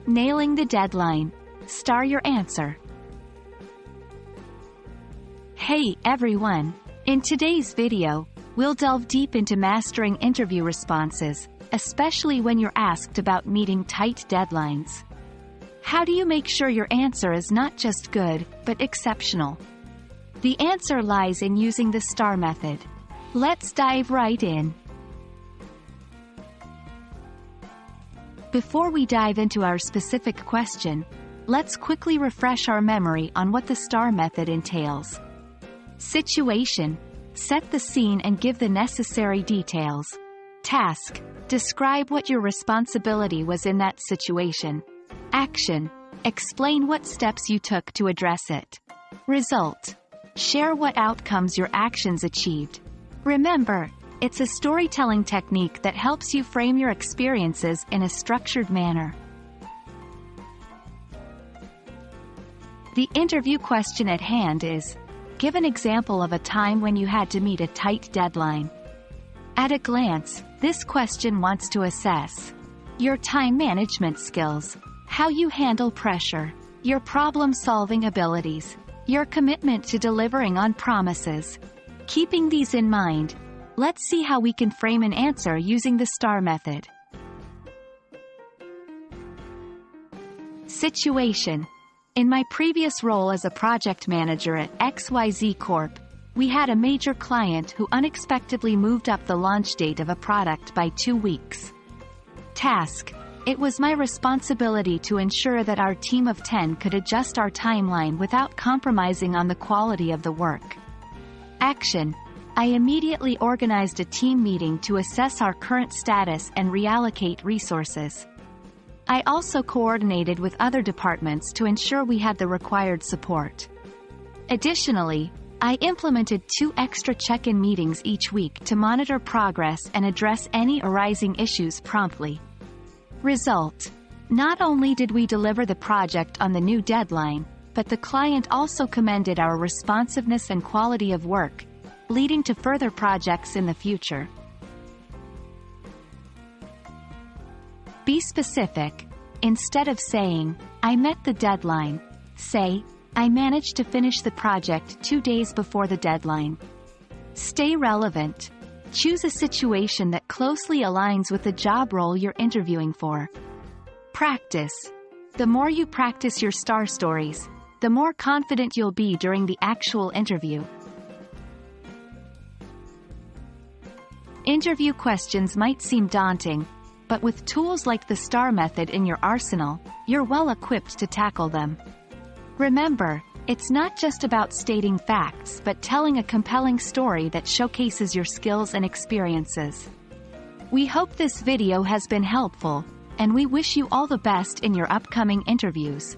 Nailing the deadline. Star your answer. Hey everyone! In today's video, we'll delve deep into mastering interview responses, especially when you're asked about meeting tight deadlines. How do you make sure your answer is not just good, but exceptional? The answer lies in using the STAR method. Let's dive right in. Before we dive into our specific question, let's quickly refresh our memory on what the STAR method entails. Situation: set the scene and give the necessary details. Task: describe what your responsibility was in that situation. Action: explain what steps you took to address it. Result: share what outcomes your actions achieved. Remember, it's a storytelling technique that helps you frame your experiences in a structured manner. The interview question at hand is: give an example of a time when you had to meet a tight deadline. At a glance, this question wants to assess your time management skills, how you handle pressure, your problem-solving abilities, your commitment to delivering on promises. Keeping these in mind, let's see how we can frame an answer using the STAR method. Situation: in my previous role as a project manager at XYZ Corp, we had a major client who unexpectedly moved up the launch date of a product by 2 weeks. Task: it was my responsibility to ensure that our team of 10 could adjust our timeline without compromising on the quality of the work. Action: I immediately organized a team meeting to assess our current status and reallocate resources. I also coordinated with other departments to ensure we had the required support. Additionally, I implemented 2 extra check-in meetings each week to monitor progress and address any arising issues promptly. Result: not only did we deliver the project on the new deadline, but the client also commended our responsiveness and quality of work, leading to further projects in the future. Be specific. Instead of saying, "I met the deadline," say, "I managed to finish the project 2 days before the deadline." Stay relevant. Choose a situation that closely aligns with the job role you're interviewing for. Practice. The more you practice your STAR stories, the more confident you'll be during the actual interview. Interview questions might seem daunting, but with tools like the STAR method in your arsenal, you're well equipped to tackle them. Remember, it's not just about stating facts but telling a compelling story that showcases your skills and experiences. We hope this video has been helpful, and we wish you all the best in your upcoming interviews.